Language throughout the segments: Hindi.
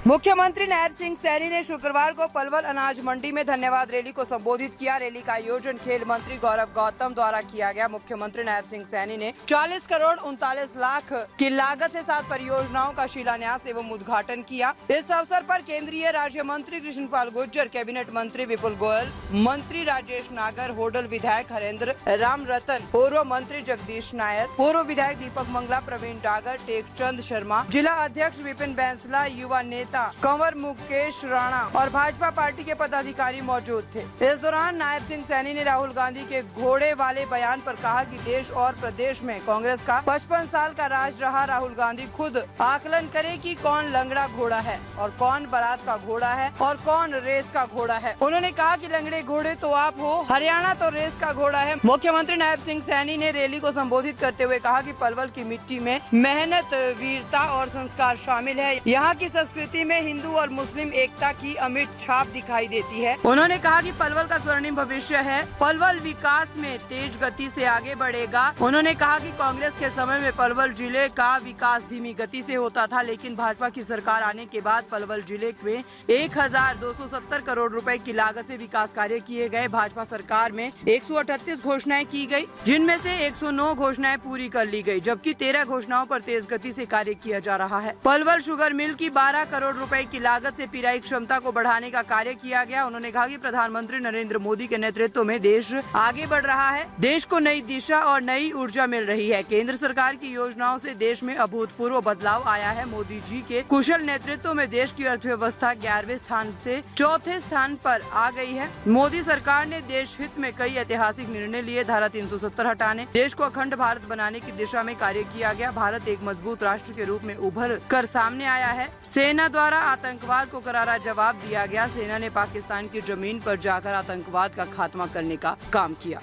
मुख्यमंत्री नायब सिंह सैनी ने शुक्रवार को पलवल अनाज मंडी में धन्यवाद रैली को संबोधित किया। रैली का आयोजन खेल मंत्री गौरव गौतम द्वारा किया गया। मुख्यमंत्री नायब सिंह सैनी ने 40 करोड़ 39 लाख की लागत से 7 परियोजनाओं का शिलान्यास एवं उद्घाटन किया। इस अवसर पर केंद्रीय राज्य मंत्री कृष्णपाल गुर्जर, कैबिनेट मंत्री विपुल गोयल, मंत्री राजेश नागर, होडल विधायक हरेंद्र राम रतन, पूर्व मंत्री जगदीश नायर, पूर्व विधायक दीपक मंगला, प्रवीण डागर, टेकचंद शर्मा, जिला अध्यक्ष विपिन बैंसला, युवा नेता कंवर मुकेश राणा और भाजपा पार्टी के पदाधिकारी मौजूद थे। इस दौरान नायब सिंह सैनी ने राहुल गांधी के घोड़े वाले बयान पर कहा कि देश और प्रदेश में कांग्रेस का 55 साल का राज रहा। राहुल गांधी खुद आकलन करे कि कौन लंगड़ा घोड़ा है और कौन बारात का घोड़ा है और कौन रेस का घोड़ा है। उन्होंने कहा कि लंगड़े घोड़े तो आप हो, हरियाणा तो रेस का घोड़ा है। मुख्यमंत्री नायब सिंह सैनी ने रैली को संबोधित करते हुए कहा कि पलवल की मिट्टी में मेहनत, वीरता और संस्कार शामिल है। यहाँ की संस्कृति में हिंदू और मुस्लिम एकता की अमिट छाप दिखाई देती है। उन्होंने कहा कि पलवल का स्वर्णिम भविष्य है। पलवल विकास में तेज गति से आगे बढ़ेगा। उन्होंने कहा कि कांग्रेस के समय में पलवल जिले का विकास धीमी गति से होता था, लेकिन भाजपा की सरकार आने के बाद पलवल जिले में 1270 करोड़ रुपए की लागत से विकास कार्य किए गए। भाजपा सरकार में 138 घोषणाएं की गई, जिनमें से 109 घोषणाएं पूरी कर ली गई, जबकि 13 घोषणाओं पर तेज गति से कार्य किया जा रहा है। पलवल शुगर मिल की 12 करोड़ रुपए की लागत से पिराई क्षमता को बढ़ाने का कार्य किया गया। उन्होंने कहा कि प्रधानमंत्री नरेंद्र मोदी के नेतृत्व में देश आगे बढ़ रहा है। देश को नई दिशा और नई ऊर्जा मिल रही है। केंद्र सरकार की योजनाओं से देश में अभूतपूर्व बदलाव आया है। मोदी जी के कुशल नेतृत्व में देश की अर्थव्यवस्था 11वें स्थान से 4थे स्थान पर आ गई है। मोदी सरकार ने देश हित में कई ऐतिहासिक निर्णय लिए। धारा 370 हटाने, देश को अखंड भारत बनाने की दिशा में कार्य किया गया। भारत एक मजबूत राष्ट्र के रूप में उभर कर सामने आया है। सेना द्वारा आतंकवाद को करारा जवाब दिया गया। सेना ने पाकिस्तान की जमीन पर जाकर आतंकवाद का खात्मा करने का काम किया।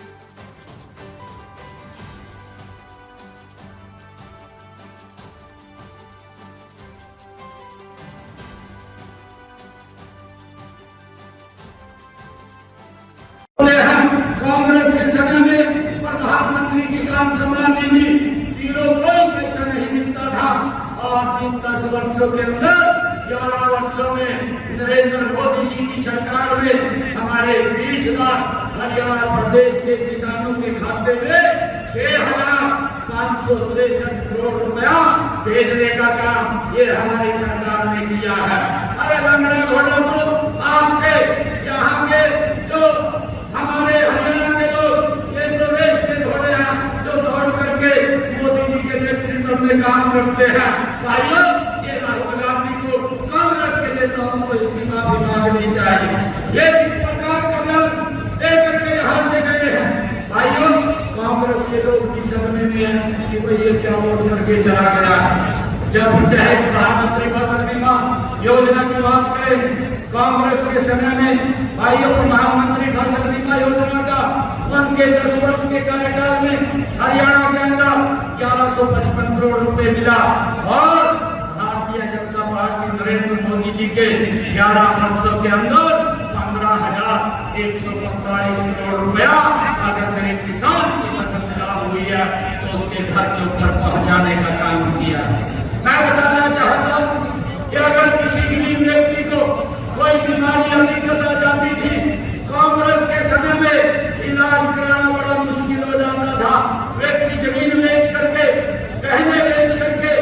कांग्रेस के समय में प्रधानमंत्री किसान सम्मान निधि 0 कोई पैसा नहीं मिलता था और इन 10 वर्षों के अंदर 11 वर्षों में नरेंद्र मोदी जी की सरकार में हमारे 20 लाख हरियाणा प्रदेश के किसानों के खाते में 6,563 करोड़ रुपया भेजने का काम ये हमारी सरकार ने किया है। अरे लंगड़े घोड़े तो आपके यहाँ के जो हमारे हरियाणा के लोग, ये तो रेस के घोड़े हैं जो दौड़ करके मोदी जी के नेतृत्व में काम करते हैं। भाइयों, ये राहुल गांधी को, कांग्रेस के नेताओं को इस्तीफा दिलानी चाहिए। ये किस प्रकार का बयान दे करके यहाँ से गए हैं। भाइयों, कांग्रेस के लोग की समझ में है कि भाई ये क्या वोट करके चला गया। जब चाहे प्रधानमंत्री फसल बीमा योजना की बात करें, कांग्रेस के समय में भाइयों प्रधानमंत्री फसल बीमा योजना का उनके 10 वर्ष के कार्यकाल में हरियाणा के अंदर 1155 करोड़ रुपए मिला और भारतीय जनता पार्टी नरेंद्र मोदी जी के 11 वर्षों के अंदर 15,145 करोड़ रुपया अगर मेरे किसान की फसल खराब हुई है तो उसके घर के ऊपर पहुंचाने का काम किया। मैं बताना चाहता हूँ कि अगर किसी गरीब व्यक्ति को कोई बीमारी या दिक्कत आ जाती थी, कांग्रेस के समय में इलाज कराना बड़ा मुश्किल हो जाता था। व्यक्ति जमीन बेच करके, गहने बेच करके,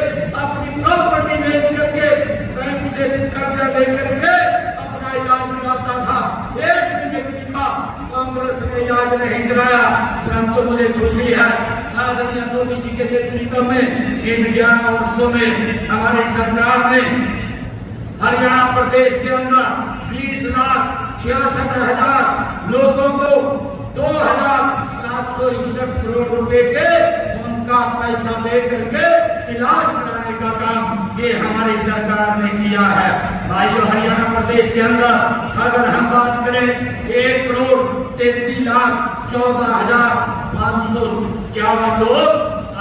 अपनी प्रॉपर्टी बेच करके, बैंक से कर्जा लेकर के अपना इलाज कराता था। एक भी व्यक्ति का कांग्रेस ने इलाज नहीं कराया। परंतु मुझे खुशी है आदरणीय मोदी जी के नेतृत्व में इन 11 वर्षों में हमारी सरकार ने हरियाणा प्रदेश के अंदर 20,66,000 लोगों को 2,761 करोड़ रुपए के उनका पैसा दे करके इलाज कराने का काम ये हमारी सरकार ने किया है। भाइयों, हरियाणा प्रदेश के अंदर अगर हम बात करें 1,33,14,551 लोग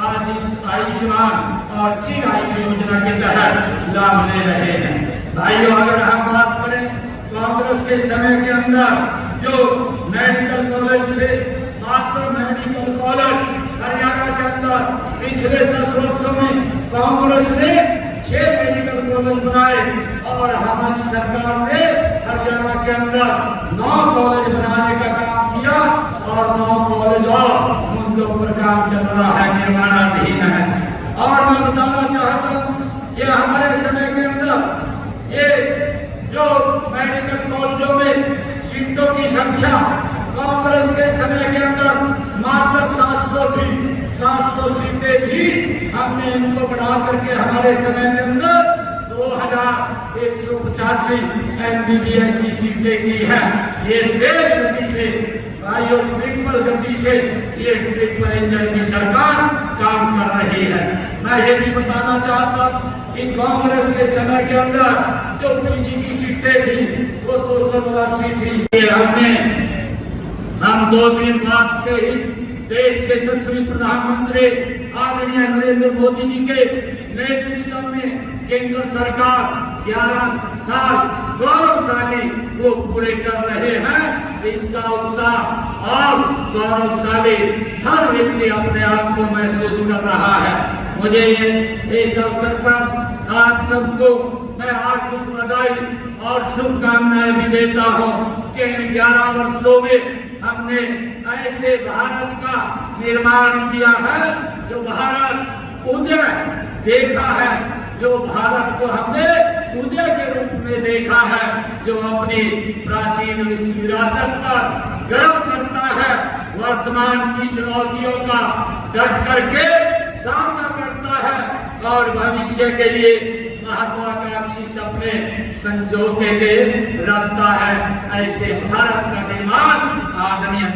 आज इस आयुष्मान और चिरायु योजना के तहत लाभ ले रहे हैं। भाइयों, अगर हम बात करें कांग्रेस के समय के अंदर जो मेडिकल कॉलेज थे, मात्र मेडिकल कॉलेज हरियाणा के अंदर पिछले 10 वर्षों में कांग्रेस ने 6 मेडिकल कॉलेज बनाए और विचाराधीन है। और मैं बताना चाहता हूँ कि हमारे समय के अंदर ये जो मेडिकल कॉलेजों में सीटों की संख्या कांग्रेस के समय के अंदर मात्र 700 थी, 700 सीटें थी। हमने इनको बढ़ा करके हमारे समय के अंदर 2185 MBBS की सीटें की है। ये तेज गति से भाइयों, ट्रिपल गति से ये ट्रिपल इंजन की सरकार काम कर रही है। मैं ये भी बताना चाहता कि कांग्रेस के समय के अंदर जो पीजी की सीटें थी वो 289 थी। ये हम 2 दिन बाद से ही देश के यशस्वी प्रधानमंत्री आदरणीय नरेंद्र मोदी जी के नेतृत्व में केंद्र सरकार 11 साल गौरवशाली वो पूरे कर रहे हैं। इसका उत्साह और गौरवशाली हर व्यक्ति अपने आप को महसूस कर रहा है। मुझे इस अवसर पर आप सबको मैं हार्दिक बधाई और शुभकामनाएं भी देता हूँ कि इन 11 वर्षों में हमने ऐसे भारत का निर्माण किया है जो भारत उदय देखा है, जो भारत को हमने उदय के रूप में देखा है, जो अपनी प्राचीन विरासत पर गर्व करता है, वर्तमान की चुनौतियों का डट करके सामना करता है और भविष्य के लिए महत्वाकांक्षी सपने संजो के लिए रखता है। ऐसे भारत का निर्माण आदरणीय